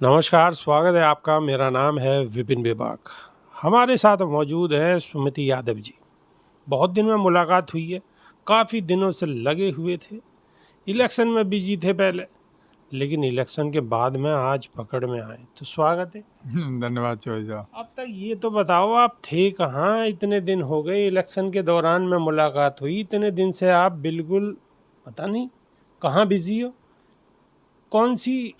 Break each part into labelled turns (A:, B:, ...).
A: नमस्कार, स्वागत है आपका। मेरा नाम है विपिन बेबाक। हमारे साथ मौजूद हैं सुमिति यादव जी। बहुत दिन में मुलाकात हुई है, काफ़ी दिनों से लगे हुए थे। इलेक्शन में बिजी थे पहले, लेकिन इलेक्शन के बाद में आज पकड़ में आए, तो स्वागत है।
B: धन्यवाद चौधरी साहब।
A: अब तक ये तो बताओ, आप थे कहाँ? इतने दिन हो गए, इलेक्शन के दौरान में मुलाकात हुई, इतने दिन से आप बिल्कुल पता नहीं कहाँ बिजी हो। कौन सी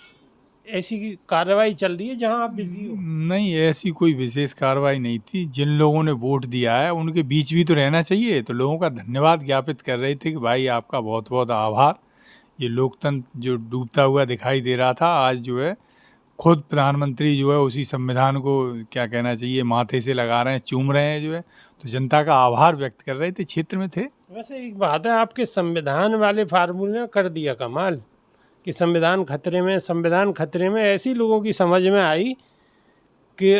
A: ऐसी कार्रवाई चल रही है जहाँ आप बिजी हो?
B: नहीं, ऐसी कोई विशेष कार्रवाई नहीं थी। जिन लोगों ने वोट दिया है उनके बीच भी तो रहना चाहिए, तो लोगों का धन्यवाद ज्ञापित कर रहे थे कि भाई आपका बहुत बहुत आभार। ये लोकतंत्र जो डूबता हुआ दिखाई दे रहा था, आज जो है खुद प्रधानमंत्री जो है उसी संविधान को क्या कहना चाहिए माथे से लगा रहे हैं, चूम रहे हैं जो है, तो जनता का आभार व्यक्त कर रहे थे, क्षेत्र में थे।
A: वैसे एक बात है, आपके संविधान वाले फार्मूले ने कर दिया कमाल कि संविधान खतरे में ऐसी लोगों की समझ में आई कि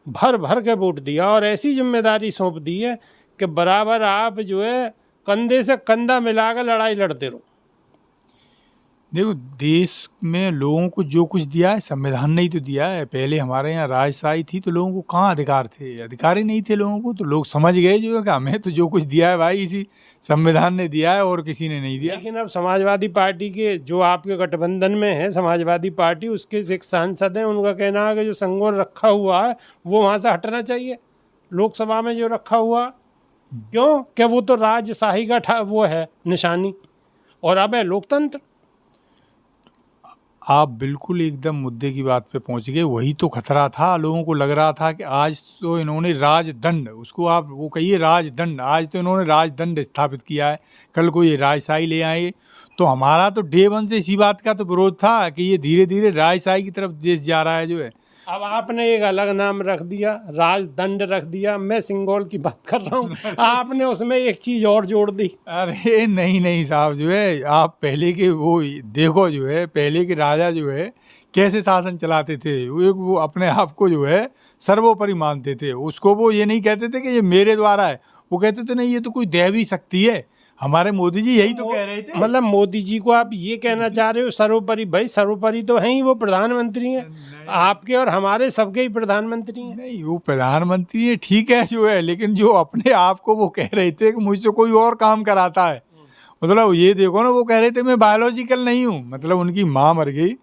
A: भर भर के वोट दिया और ऐसी जिम्मेदारी सौंप दी है कि बराबर आप जो है कंधे से कंधा मिलाकर लड़ाई लड़ते रहो।
B: देखो, देश में लोगों को जो कुछ दिया है संविधान ने ही तो दिया है। पहले हमारे यहाँ राजशाही थी तो लोगों को कहाँ अधिकार थे? अधिकार ही नहीं थे लोगों को, तो लोग समझ गए जो है कि हमें तो जो कुछ दिया है भाई इसी संविधान ने दिया है और किसी ने नहीं दिया।
A: लेकिन अब समाजवादी पार्टी के जो आपके गठबंधन में है, समाजवादी पार्टी, उसके एक सांसद हैं, उनका कहना है कि जो संगोल रखा हुआ है वो वहाँ से हटना चाहिए, लोकसभा में जो रखा हुआ। क्यों? क्या वो तो राजशाही का वो है निशानी, और अब है लोकतंत्र।
B: आप बिल्कुल एकदम मुद्दे की बात पे पहुंच गए। वही तो खतरा था, लोगों को लग रहा था कि आज तो इन्होंने राजदंड, उसको आप वो कहिए राजदंड, आज तो इन्होंने राजदंड स्थापित किया है, कल को ये राजशाही ले आए। तो हमारा तो डे वन से इसी बात का तो विरोध था कि ये धीरे धीरे राजशाही की तरफ देश जा रहा है जो है।
A: अब आपने एक अलग नाम रख दिया, राजदंड रख दिया। मैं सिंगोल की बात कर रहा हूँ, आपने उसमें एक चीज़ और जोड़ दी।
B: अरे नहीं नहीं साहब, जो है आप पहले के वो देखो जो है, पहले के राजा जो है कैसे शासन चलाते थे। वो अपने आप को जो है सर्वोपरि मानते थे। उसको वो ये नहीं कहते थे कि ये मेरे द्वारा है, वो कहते थे नहीं ये तो कोई दैवी शक्ति है। हमारे मोदी जी यही तो कह रहे थे।
A: मतलब मोदी जी को आप ये कहना चाह रहे हो सर्वोपरि? भाई सर्वोपरि तो हैं ही, वो प्रधानमंत्री हैं, आपके और हमारे सबके ही प्रधानमंत्री हैं।
B: नहीं, वो प्रधानमंत्री है ठीक है जो है, लेकिन जो अपने आप को वो कह रहे थे कि मुझसे कोई और काम कराता है। मतलब ये देखो ना, वो कह रहे थे मैं बायोलॉजिकल नहीं हूँ। मतलब उनकी माँ मर गई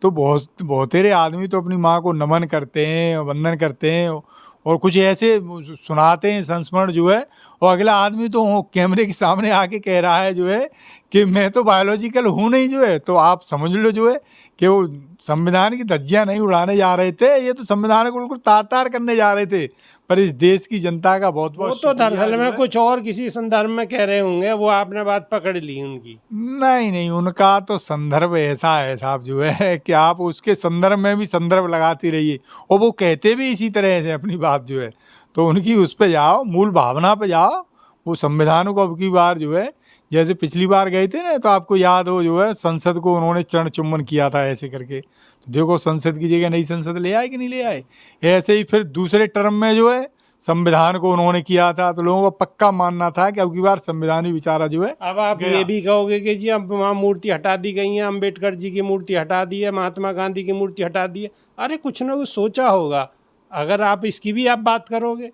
B: तो बहुतेरे आदमी तो अपनी माँ को नमन करते हैं, वंदन करते हैं और कुछ ऐसे सुनाते हैं संस्मरण जो है, और अगला आदमी तो वो कैमरे के सामने आके कह रहा है जो है कि मैं तो बायोलॉजिकल हूँ नहीं जो है। तो आप समझ लो जो है कि वो संविधान की धज्जियां नहीं उड़ाने जा रहे थे, ये तो संविधान को बिल्कुल तार तार करने जा रहे थे। पर इस देश की जनता का बहुत
A: वो
B: बहुत
A: तो
B: शुक्रिया
A: दरअसल
B: जो
A: में
B: है।
A: कुछ और किसी संदर्भ में कह रहे होंगे, वो आपने बात पकड़ ली उनकी।
B: नहीं नहीं, उनका तो संदर्भ ऐसा है साहब जो है कि आप उसके संदर्भ में भी संदर्भ लगाती रहिए, और वो कहते भी इसी तरह से अपनी बात जो है। तो उनकी उस पे जाओ, मूल भावना पे जाओ। वो संविधान को अब की बार जो है, जैसे पिछली बार गए थे ना, तो आपको याद हो जो है संसद को उन्होंने चरण चुम्बन किया था ऐसे करके। तो देखो संसद की जगह नई संसद ले आए कि नहीं ले आए। ऐसे ही फिर दूसरे टर्म में जो है संविधान को उन्होंने किया था, तो लोगों को पक्का मानना था कि अब की बार संविधान ही बेचारा जो है।
A: अब आप ये भी कहोगे कि जी अब वहाँ मूर्ति हटा दी गई है, अम्बेडकर जी की मूर्ति हटा दी है, महात्मा गांधी की मूर्ति हटा दी है। अरे कुछ ना कुछ सोचा होगा, अगर आप इसकी भी आप बात करोगे।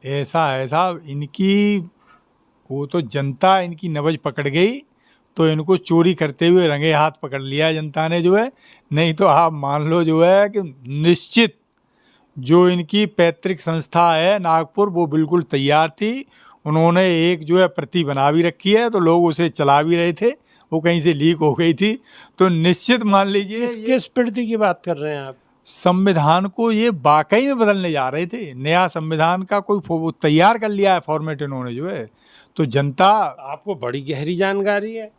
B: ऐसा है साहब, इनकी वो तो जनता इनकी नब्ज पकड़ गई, तो इनको चोरी करते हुए रंगे हाथ पकड़ लिया जनता ने जो है। नहीं तो आप मान लो जो है कि निश्चित जो इनकी पैतृक संस्था है नागपुर, वो बिल्कुल तैयार थी। उन्होंने एक जो है प्रति बना भी रखी है, तो लोग उसे चला भी रहे थे। वो कहीं से लीक हो गई थी, तो निश्चित मान लीजिए
A: किस प्रति की बात कर रहे हैं आप?
B: संविधान को ये वाकई में बदलने जा रहे थे। नया संविधान का कोई तैयार कर लिया है फॉर्मेट इन्होंने जो है। तो जनता,
A: आपको बड़ी गहरी जानकारी है।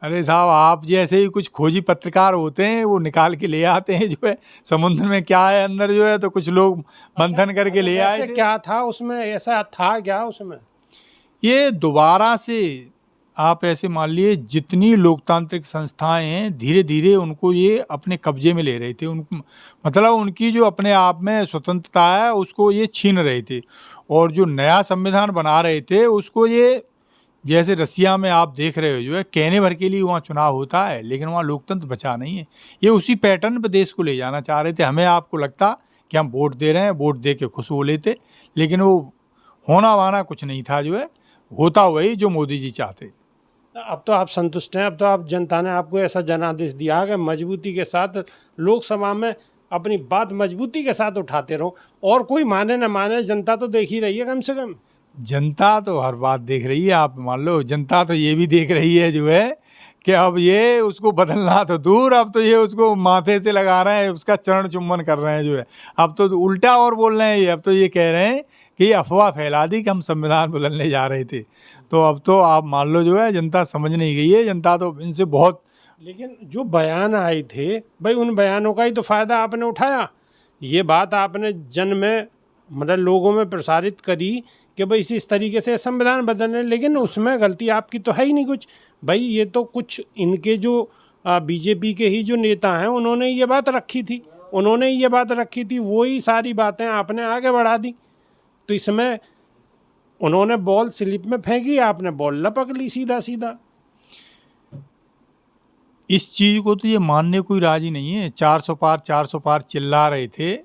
B: अरे साहब आप जैसे ही कुछ खोजी पत्रकार होते हैं, वो निकाल के ले आते हैं जो है समुद्र में क्या है अंदर जो है, तो कुछ लोग मंथन करके ले आए थे।
A: क्या था उसमें, ऐसा था क्या उसमें?
B: ये दोबारा से आप ऐसे मान लिए जितनी लोकतांत्रिक संस्थाएं हैं धीरे धीरे उनको ये अपने कब्जे में ले रहे थे। उन मतलब उनकी जो अपने आप में स्वतंत्रता है उसको ये छीन रहे थे, और जो नया संविधान बना रहे थे उसको ये जैसे रसिया में आप देख रहे हो जो है, कहने भर के लिए वहाँ चुनाव होता है, लेकिन वहाँ लोकतंत्र बचा नहीं है। ये उसी पैटर्न पे देश को ले जाना चाह रहे थे। हमें आपको लगता कि हम वोट दे रहे हैं, वोट दे के खुश हो लेते, लेकिन वो होना वाना कुछ नहीं था जो है, होता वही जो मोदी जी चाहते।
A: अब तो आप संतुष्ट हैं, अब तो आप जनता ने आपको ऐसा जनादेश दिया है कि मजबूती के साथ लोकसभा में अपनी बात मजबूती के साथ उठाते रहो, और कोई माने न माने जनता तो देख ही रही है कम से कम।
B: जनता तो हर बात देख रही है, आप मान लो। जनता तो ये भी देख रही है जो है कि अब ये उसको बदलना तो दूर, अब तो ये उसको माथे से लगा रहे हैं, उसका चरण चुम्बन कर रहे हैं जो है। अब तो उल्टा और बोल रहे हैं ये, अब तो ये कह रहे हैं कि ये अफवाह फैला दी कि हम संविधान बदलने जा रहे थे। तो अब तो आप मान लो जो है, जनता समझ नहीं गई है, जनता तो इनसे बहुत।
A: लेकिन जो बयान आए थे भाई, उन बयानों का ही तो फायदा आपने उठाया। ये बात आपने जन में, मतलब लोगों में प्रसारित करी कि भाई इस तरीके से संविधान बदलने, लेकिन उसमें गलती आपकी तो है ही नहीं कुछ। भाई ये तो कुछ इनके जो बीजेपी के ही जो नेता हैं उन्होंने ये बात रखी थी, वही सारी बातें आपने आगे बढ़ा दी। तो इसमें उन्होंने बॉल स्लिप में फेंकी, आपने बॉल लपक ली सीधा सीधा।
B: इस चीज़ को तो ये मानने कोई राजी नहीं है। 400 पार चिल्ला रहे थे,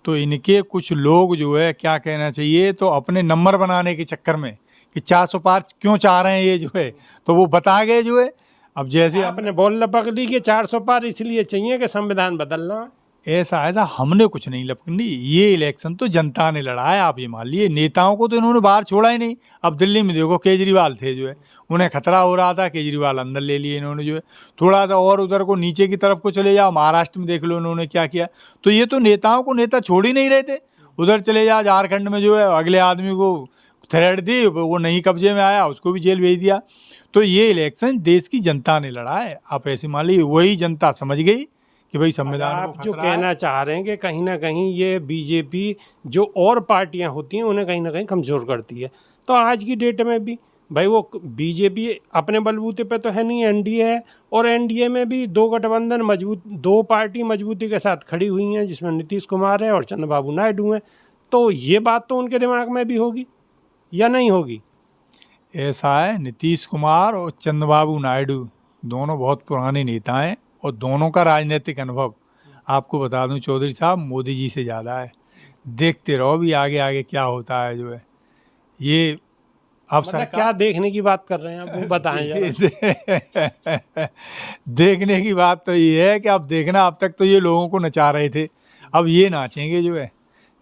B: तो इनके कुछ लोग जो है, क्या कहना चाहिए, तो अपने नंबर बनाने के चक्कर में कि 400 पार क्यों चाह रहे हैं ये जो है, तो वो बता गए जो है। अब जैसे
A: आपने बॉल लपक ली कि 400 पार इसलिए चाहिए कि संविधान बदलना।
B: ऐसा हमने कुछ नहीं लपकनी, ये इलेक्शन तो जनता ने लड़ा है। आप ये मान लिए, नेताओं को तो इन्होंने बाहर छोड़ा ही नहीं। अब दिल्ली में देखो, केजरीवाल थे जो है, उन्हें खतरा हो रहा था, केजरीवाल अंदर ले लिए इन्होंने जो है। थोड़ा सा और उधर को नीचे की तरफ को चले जाओ, महाराष्ट्र में देख लो इन्होंने क्या किया। तो ये तो नेताओं को नेता छोड़ ही नहीं रहे थे। उधर चले जाओ, झारखंड में जो है, अगले आदमी को थ्रेट दी, वो नहीं कब्जे में आया, उसको भी जेल भेज दिया। तो ये इलेक्शन देश की जनता ने लड़ा है। आप ऐसे मान लीजिए, वही जनता समझ गई कि भाई संविधान
A: आप
B: को
A: जो
B: खतरा है।
A: कहना चाह रहे हैं कि कहीं ना कहीं ये बीजेपी जो और पार्टियां होती हैं उन्हें कहीं ना कहीं कमज़ोर करती है, तो आज की डेट में भी भाई वो बीजेपी अपने बलबूते पे तो है नहीं, एनडीए है, और एनडीए में भी दो गठबंधन मजबूत, दो पार्टी मजबूती के साथ खड़ी हुई हैं, जिसमें नीतीश कुमार है और चंद्रबाबू नायडू हैं। तो ये बात तो उनके दिमाग में भी होगी या नहीं होगी?
B: ऐसा है, नीतीश कुमार और चंद्रबाबू नायडू दोनों बहुत पुराने नेता हैं, और दोनों का राजनीतिक अनुभव आपको बता दूं चौधरी साहब, मोदी जी से ज़्यादा है। देखते रहो भी आगे आगे क्या होता है जो है। ये अब
A: मतलब क्या देखने की बात कर रहे हैं आप, वो बताएं जरा।
B: देखने की बात तो ये है कि अब देखना, अब तक तो ये लोगों को नचा रहे थे, अब ये नाचेंगे जो है।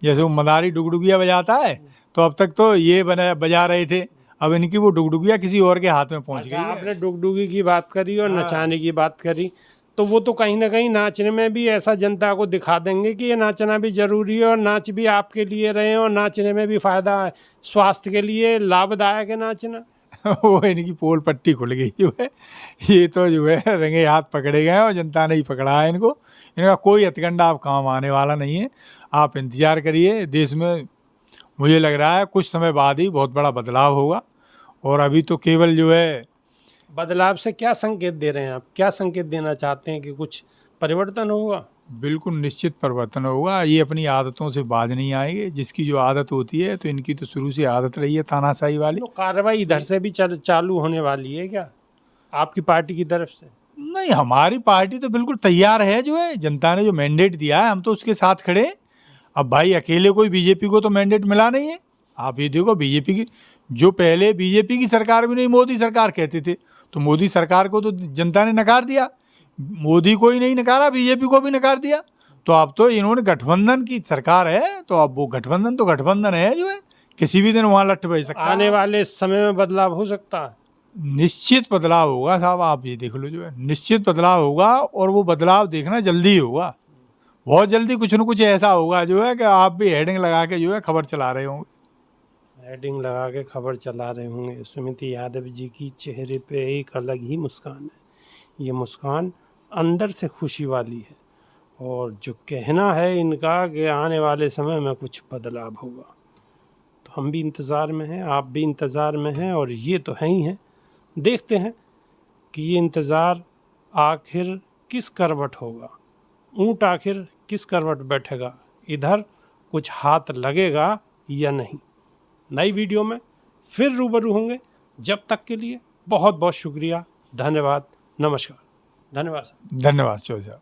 B: जैसे वो मदारी डुगडुगिया बजाता है, तो अब तक तो ये बजा रहे थे, अब इनकी वो डुगडुगिया किसी और के हाथ में पहुंच गई है।
A: आपने डुगडुगी की बात करी और नचाने की बात करी, तो वो तो कहीं ना कहीं नाचने में भी ऐसा जनता को दिखा देंगे कि ये नाचना भी जरूरी है, और नाच भी आपके लिए रहे, और नाचने में भी फायदा है, स्वास्थ्य के लिए लाभदायक है नाचना।
B: वो इनकी पोल पट्टी खुल गई जो है, ये तो जो है रंगे हाथ पकड़े गए, और जनता ने ही पकड़ा है इनको। इनका कोई हथकंडा आप काम आने वाला नहीं है। आप इंतजार करिए, देश में मुझे लग रहा है कुछ समय बाद ही बहुत बड़ा बदलाव होगा। और अभी तो केवल जो है,
A: बदलाव से क्या संकेत दे रहे हैं आप, क्या संकेत देना चाहते हैं कि कुछ परिवर्तन होगा?
B: बिल्कुल निश्चित परिवर्तन होगा। ये अपनी आदतों से बाज नहीं आएंगे। जिसकी जो आदत होती है, तो इनकी तो शुरू से आदत रही है तानाशाही वाली।
A: तो कार्रवाई इधर से भी चालू होने वाली है क्या आपकी पार्टी की तरफ से?
B: नहीं, हमारी पार्टी तो बिल्कुल तैयार है जो है। जनता ने जो मैंडेट दिया है, हम तो उसके साथ खड़े हैं। अब भाई अकेले कोई बीजेपी को तो मैंडेट मिला नहीं है। आप ये देखो, बीजेपी की जो पहले बीजेपी की सरकार भी नहीं, मोदी सरकार कहते थे, तो मोदी सरकार को तो जनता ने नकार दिया। मोदी को ही नहीं नकारा, बीजेपी को भी नकार दिया। तो अब तो इन्होंने गठबंधन की सरकार है, तो अब वो गठबंधन है जो है, किसी भी दिन वहाँ लट बज सकता है।
A: आने वाले समय में बदलाव हो सकता है।
B: निश्चित बदलाव होगा साहब, आप ये देख लो जो है, निश्चित बदलाव होगा। और वो बदलाव देखना जल्दी ही होगा, बहुत जल्दी कुछ न कुछ ऐसा होगा जो है कि आप भी हेडिंग लगा के जो है खबर चला रहे होंगे।
A: हेडिंग लगा के खबर चला रहे होंगे। सुमिति यादव जी की चेहरे पे एक अलग ही मुस्कान है। ये मुस्कान अंदर से खुशी वाली है, और जो कहना है इनका कि आने वाले समय में कुछ बदलाव होगा, तो हम भी इंतज़ार में हैं, आप भी इंतज़ार में हैं, और ये तो है ही हैं। देखते हैं कि ये इंतज़ार आखिर किस करवट होगा, ऊँट आखिर किस करवट बैठेगा, इधर कुछ हाथ लगेगा या नहीं। नई वीडियो में फिर रूबरू होंगे, जब तक के लिए बहुत बहुत शुक्रिया, धन्यवाद, नमस्कार। धन्यवाद सर।
B: धन्यवाद चौधरी साहब।